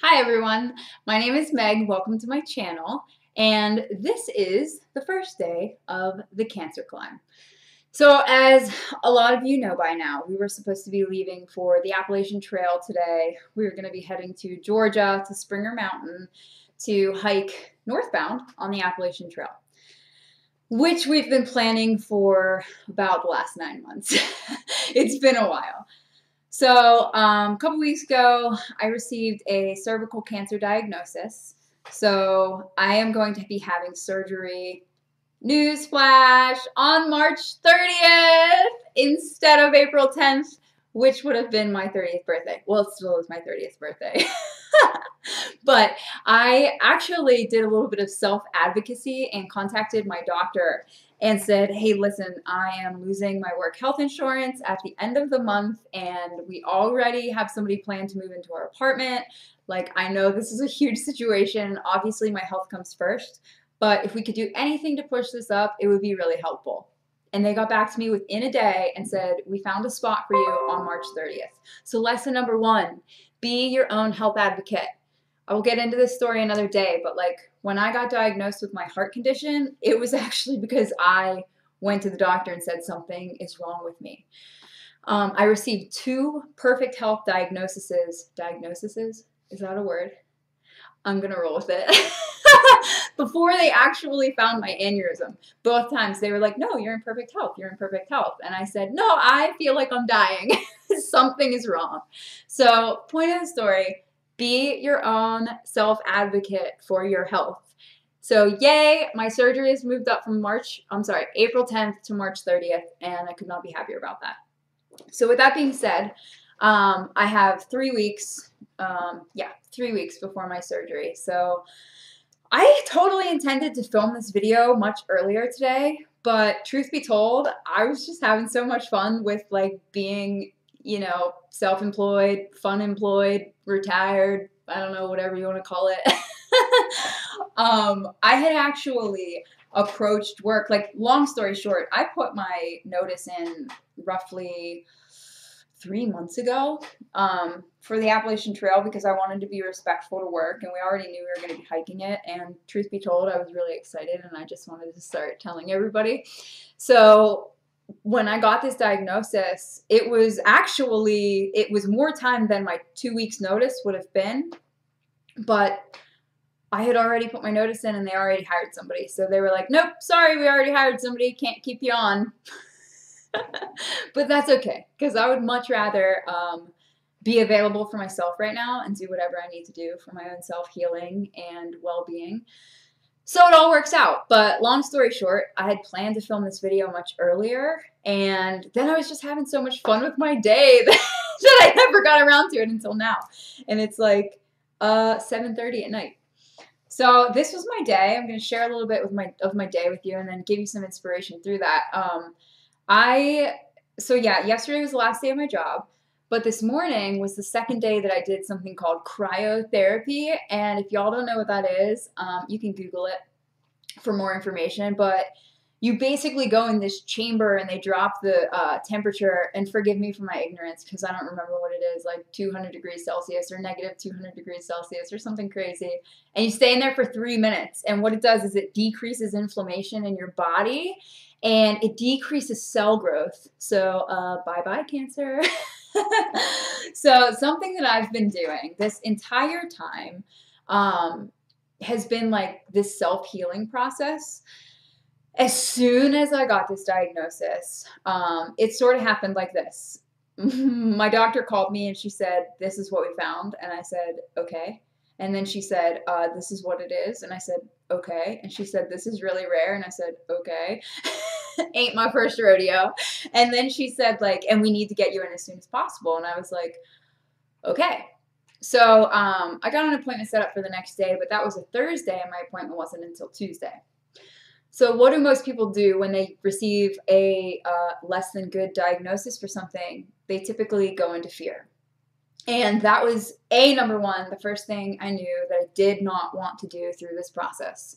Hi everyone, my name is Meg. Welcome to my channel, and this is the first day of the Cancer Climb. So as a lot of you know by now, we were supposed to be leaving for the Appalachian Trail today. We were going to be heading to Georgia to Springer Mountain to hike northbound on the Appalachian Trail, which we've been planning for about the last 9 months. It's been a while. So a couple weeks ago, I received a cervical cancer diagnosis. So I am going to be having surgery, newsflash, on March 30th instead of April 10th, which would have been my 30th birthday. Well, it still is my 30th birthday. But I actually did a little bit of self-advocacy and contacted my doctor and said, hey, listen, I am losing my work health insurance at the end of the month, and we already have somebody planned to move into our apartment. Like, I know this is a huge situation. Obviously, my health comes first, but if we could do anything to push this up, it would be really helpful. And they got back to me within a day and said, we found a spot for you on March 30th. So lesson number 1, be your own health advocate. I will get into this story another day, but like when I got diagnosed with my heart condition, it was actually because I went to the doctor and said something is wrong with me. I received 2 perfect health diagnoses. Diagnoses? Is that a word? I'm gonna roll with it. Before they actually found my aneurysm. Both times they were like, no, you're in perfect health. You're in perfect health. And I said, no, I feel like I'm dying. Something is wrong. So point of the story, be your own self-advocate for your health. So yay, my surgery has moved up from April 10th to March 30th, and I could not be happier about that. So with that being said, I have 3 weeks, 3 weeks before my surgery. So I totally intended to film this video much earlier today, but truth be told, I was just having so much fun with like being, self-employed, fun-employed, retired, I don't know, whatever you want to call it. I had actually approached work, like long story short, I put my notice in roughly 3 months ago for the Appalachian Trail because I wanted to be respectful to work, and we already knew we were going to be hiking it, and truth be told, I was really excited and I just wanted to start telling everybody. So when I got this diagnosis, it was more time than my 2 weeks notice would have been, but I had already put my notice in and they already hired somebody. So they were like, nope, sorry, we already hired somebody, can't keep you on. But that's okay, because I would much rather be available for myself right now and do whatever I need to do for my own self-healing and well-being. So it all works out. But long story short, I had planned to film this video much earlier, and then I was just having so much fun with my day that I never got around to it until now. And it's like 7:30 at night. So this was my day. I'm going to share a little bit of my day with you and then give you some inspiration through that. Yesterday was the last day of my job, but this morning was the second day that I did something called cryotherapy. And if y'all don't know what that is, you can Google it for more information, but you basically go in this chamber and they drop the temperature, and forgive me for my ignorance because I don't remember what it is, like 200 degrees Celsius or negative 200 degrees Celsius or something crazy. And you stay in there for 3 minutes. And what it does is it decreases inflammation in your body and it decreases cell growth. So bye-bye cancer. So something that I've been doing this entire time has been like this self-healing process. As soon as I got this diagnosis, it sort of happened like this. My doctor called me and she said, this is what we found. And I said, okay. And then she said, this is what it is. And I said, okay. And she said, this is really rare. And I said, okay. Ain't my first rodeo. And then she said, like, and we need to get you in as soon as possible. And I was like, okay. So I got an appointment set up for the next day, but that was a Thursday and my appointment wasn't until Tuesday. So what do most people do when they receive a less than good diagnosis for something? They typically go into fear. And that was number 1, the first thing I knew that I did not want to do through this process.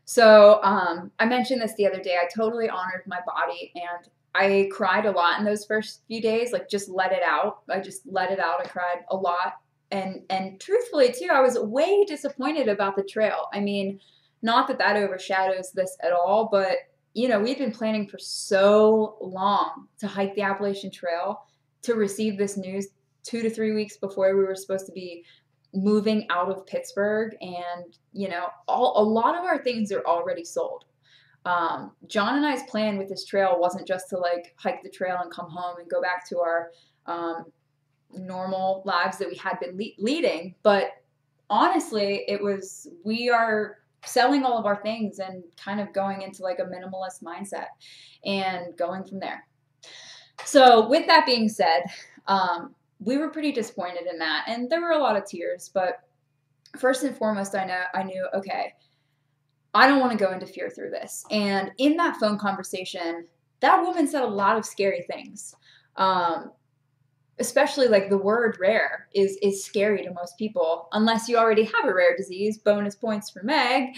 So I mentioned this the other day. I totally honored my body, and I cried a lot in those first few days, like just let it out. I just let it out. I cried a lot. And truthfully too, I was way disappointed about the trail. I mean, not that that overshadows this at all, but you know, we've been planning for so long to hike the Appalachian Trail, to receive this news 2 to 3 weeks before we were supposed to be moving out of Pittsburgh. And you know, a lot of our things are already sold. John and I's plan with this trail wasn't just to like hike the trail and come home and go back to our normal lives that we had been leading, but honestly, it was, we are selling all of our things and kind of going into like a minimalist mindset and going from there. So with that being said, we were pretty disappointed in that, and there were a lot of tears, but first and foremost, I knew, okay, I don't want to go into fear through this. And in that phone conversation, that woman said a lot of scary things. Especially like the word rare is scary to most people, unless you already have a rare disease. Bonus points for Meg.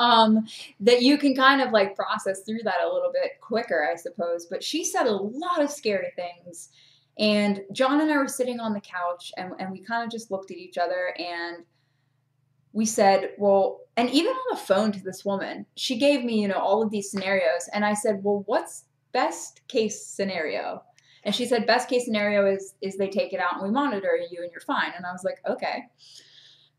That you can kind of like process through that a little bit quicker, I suppose. But she said a lot of scary things. And John and I were sitting on the couch, and we kind of just looked at each other, and we said, well, and even on the phone to this woman, she gave me, you know, all of these scenarios. And I said, well, what's best case scenario? And she said, best case scenario is they take it out and we monitor you and you're fine. And I was like, okay.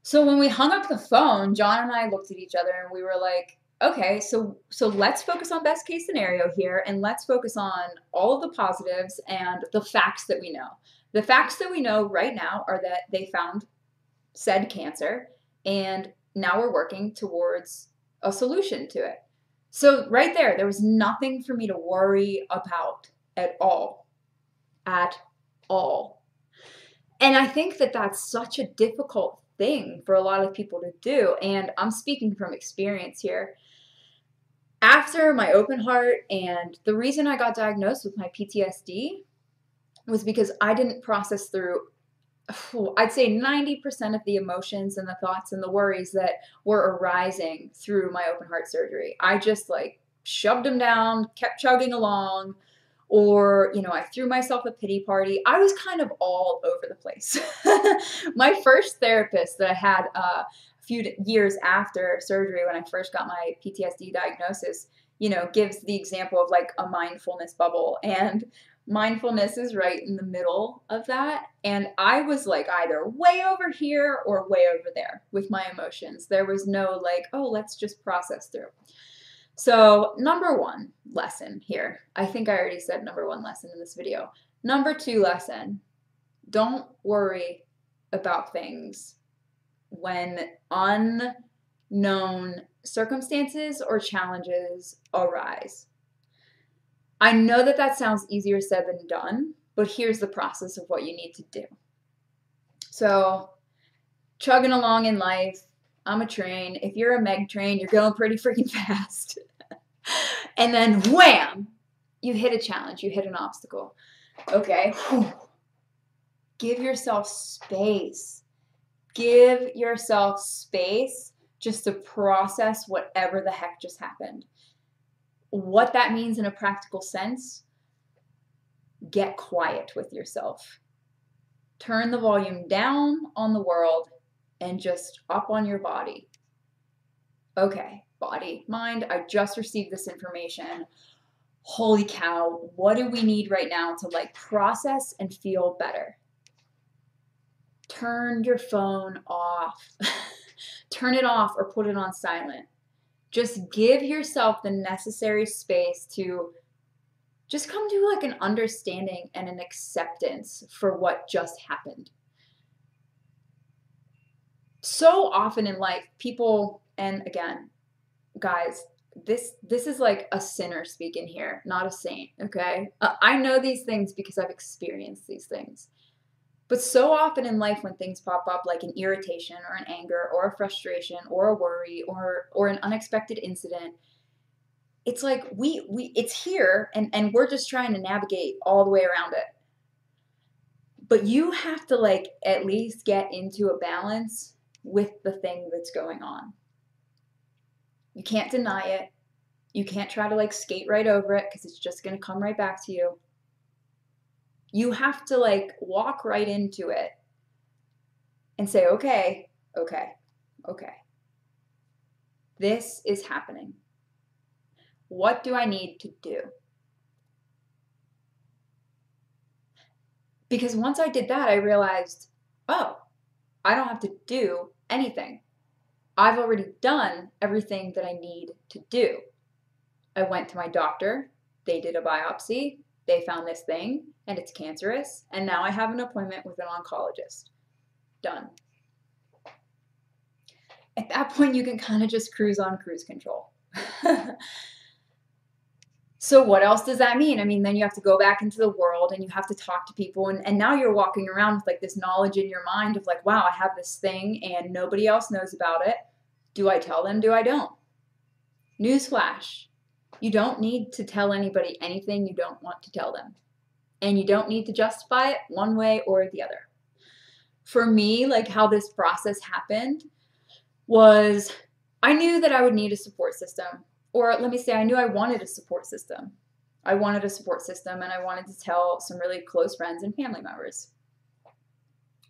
So when we hung up the phone, John and I looked at each other and we were like, okay, so let's focus on best case scenario here, and let's focus on all of the positives and the facts that we know. The facts that we know right now are that they found said cancer, and now we're working towards a solution to it. So right there was nothing for me to worry about at all. At all. And I think that that's such a difficult thing for a lot of people to do. And I'm speaking from experience here. After my open heart, and the reason I got diagnosed with my PTSD was because I didn't process through, I'd say 90% of the emotions and the thoughts and the worries that were arising through my open heart surgery. I just like shoved them down, kept chugging along. Or, you know, I threw myself a pity party. I was kind of all over the place. My first therapist that I had a few years after surgery, when I first got my PTSD diagnosis, you know, gives the example of like a mindfulness bubble. And mindfulness is right in the middle of that. And I was like either way over here or way over there with my emotions. There was no like, oh, let's just process through. So number one lesson here, I think I already said number one lesson in this video. Number two lesson, don't worry about things when unknown circumstances or challenges arise. I know that that sounds easier said than done, but here's the process of what you need to do. So chugging along in life, I'm a train. If you're a Meg train, you're going pretty freaking fast. And then wham, you hit a challenge, you hit an obstacle. Okay, give yourself space. Give yourself space just to process whatever the heck just happened. What that means in a practical sense, get quiet with yourself. Turn the volume down on the world and just up on your body. Okay, body, mind, I just received this information. Holy cow, what do we need right now to like process and feel better? Turn your phone off. Turn it off or put it on silent. Just give yourself the necessary space to just come to like an understanding and an acceptance for what just happened. So often in life, people, and again, guys, this is like a sinner speaking here, not a saint, okay? I know these things because I've experienced these things. But so often in life when things pop up like an irritation or an anger or a frustration or a worry or an unexpected incident, it's like it's here and we're just trying to navigate all the way around it. But you have to like at least get into a balance with the thing that's going on. You can't deny it. You can't try to like skate right over it because it's just going to come right back to you. You have to like walk right into it and say, okay, okay, okay, this is happening. What do I need to do? Because once I did that, I realized, oh, I don't have to do anything. I've already done everything that I need to do. I went to my doctor, they did a biopsy, they found this thing, and it's cancerous, and now I have an appointment with an oncologist. Done. At that point, you can kind of just cruise on cruise control. So what else does that mean? I mean, then you have to go back into the world and you have to talk to people. And now you're walking around with like this knowledge in your mind of like, wow, I have this thing and nobody else knows about it. Do I tell them? Do I don't? Newsflash. You don't need to tell anybody anything you don't want to tell them. And you don't need to justify it one way or the other. For me, like how this process happened was I knew that I would need a support system. Or let me say, I knew I wanted a support system. I wanted a support system and I wanted to tell some really close friends and family members.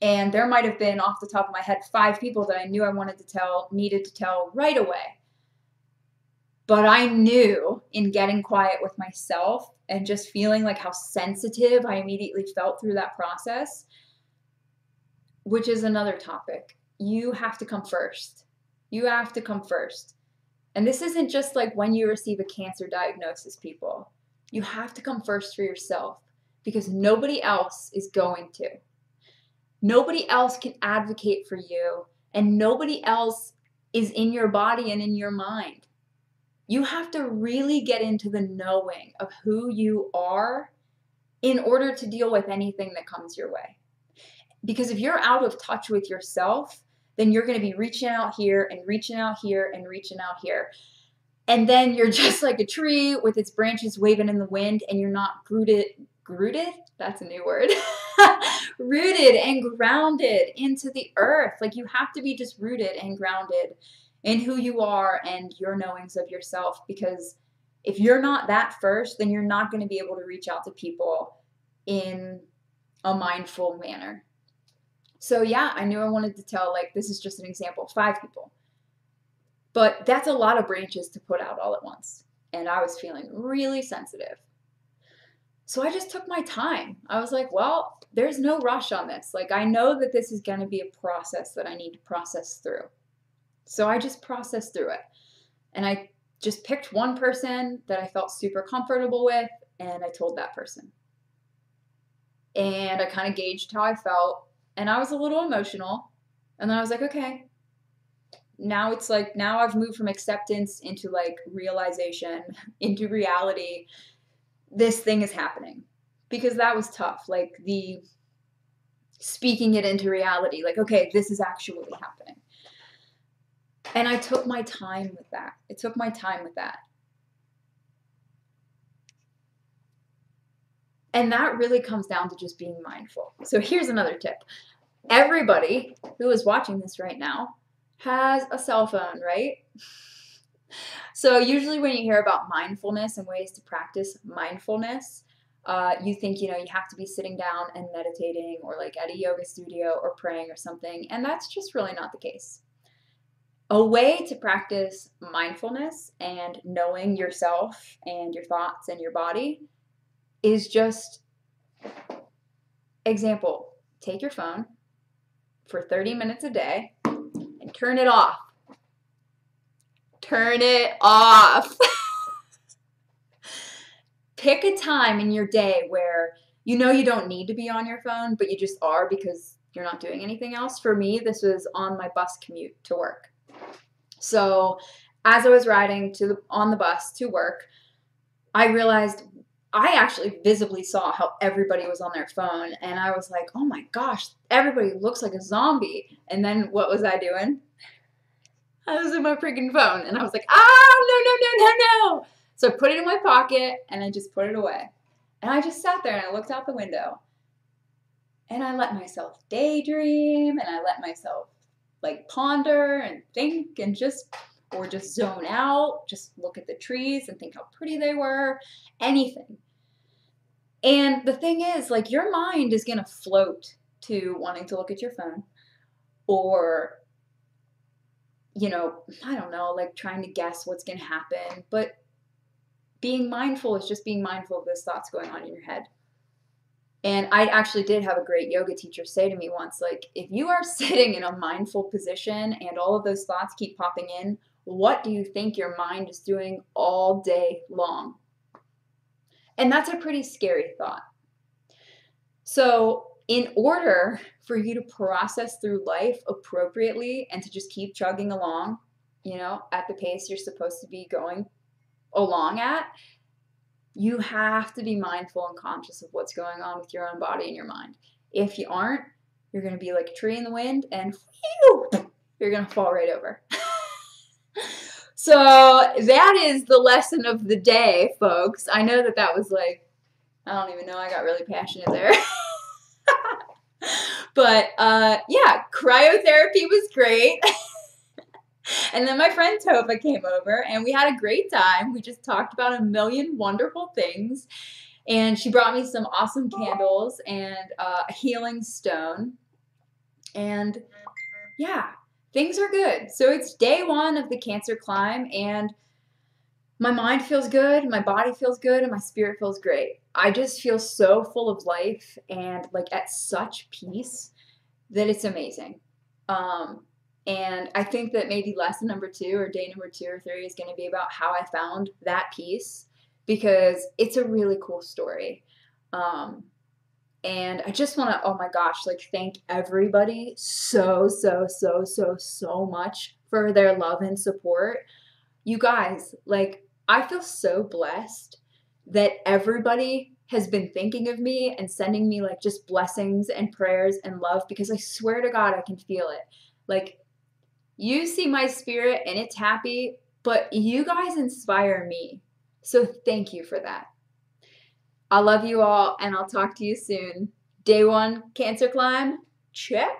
And there might have been, off the top of my head, 5 people that I knew I wanted to tell, needed to tell right away. But I knew in getting quiet with myself and just feeling like how sensitive I immediately felt through that process, which is another topic. You have to come first. You have to come first. And this isn't just like when you receive a cancer diagnosis, people. You have to come first for yourself because nobody else is going to. Nobody else can advocate for you, and nobody else is in your body and in your mind. You have to really get into the knowing of who you are in order to deal with anything that comes your way. Because if you're out of touch with yourself, then you're going to be reaching out here and reaching out here and reaching out here. And then you're just like a tree with its branches waving in the wind and you're not rooted? That's a new word. Rooted and grounded into the earth. Like you have to be just rooted and grounded in who you are and your knowings of yourself. Because if you're not that first, then you're not going to be able to reach out to people in a mindful manner. So yeah, I knew I wanted to tell, like, this is just an example, 5 people. But that's a lot of branches to put out all at once. And I was feeling really sensitive. So I just took my time. I was like, well, there's no rush on this. Like, I know that this is going to be a process that I need to process through. So I just processed through it. And I just picked one person that I felt super comfortable with, and I told that person. And I kind of gauged how I felt. And I was a little emotional. And then I was like, okay. Now it's like, now I've moved from acceptance into like realization, into reality. This thing is happening. Because that was tough. Like the speaking it into reality. Like, okay, this is actually happening. And I took my time with that. It took my time with that. And that really comes down to just being mindful. So here's another tip. Everybody who is watching this right now has a cell phone, right? So usually when you hear about mindfulness and ways to practice mindfulness, you think, you have to be sitting down and meditating or like at a yoga studio or praying or something. And that's just really not the case. A way to practice mindfulness and knowing yourself and your thoughts and your body is just, example, take your phone for 30 minutes a day and turn it off. Turn it off. Pick a time in your day where you don't need to be on your phone, but you just are because you're not doing anything else. For me, this was on my bus commute to work. So as I was riding on the bus to work, I realized I actually visibly saw how everybody was on their phone. And I was like, oh my gosh, everybody looks like a zombie. And then what was I doing? I was in my freaking phone. And I was like, no. So I put it in my pocket and I just put it away. And I just sat there and I looked out the window. And I let myself daydream and I let myself like ponder and think and just zone out, just look at the trees and think how pretty they were, anything. And the thing is, like, your mind is going to float to wanting to look at your phone, or, you know, I don't know, like trying to guess what's going to happen. But being mindful is just being mindful of those thoughts going on in your head. And I actually did have a great yoga teacher say to me once, like, if you are sitting in a mindful position and all of those thoughts keep popping in, what do you think your mind is doing all day long? And that's a pretty scary thought. So, in order for you to process through life appropriately and to just keep chugging along, you know, at the pace you're supposed to be going along at, you have to be mindful and conscious of what's going on with your own body and your mind. If you aren't, you're going to be like a tree in the wind and whew, you're going to fall right over. So that is the lesson of the day, folks. I know that was like, I don't even know, I got really passionate there. But yeah, cryotherapy was great. And then my friend Tova came over and we had a great time. We just talked about a million wonderful things. And she brought me some awesome candles and a healing stone. And yeah, things are good. So it's day 1 of the Cancer climb, and my mind feels good, my body feels good, and my spirit feels great. I just feel so full of life and like at such peace that it's amazing. And I think that maybe lesson number 2 or day number 2 or 3 is going to be about how I found that peace, because it's a really cool story. And I just want to, oh my gosh, like thank everybody so much for their love and support. You guys, like I feel so blessed that everybody has been thinking of me and sending me like just blessings and prayers and love, because I swear to God, I can feel it. Like, you see my spirit and it's happy, but you guys inspire me. So thank you for that. I love you all, and I'll talk to you soon. Day 1 Cancer climb, check.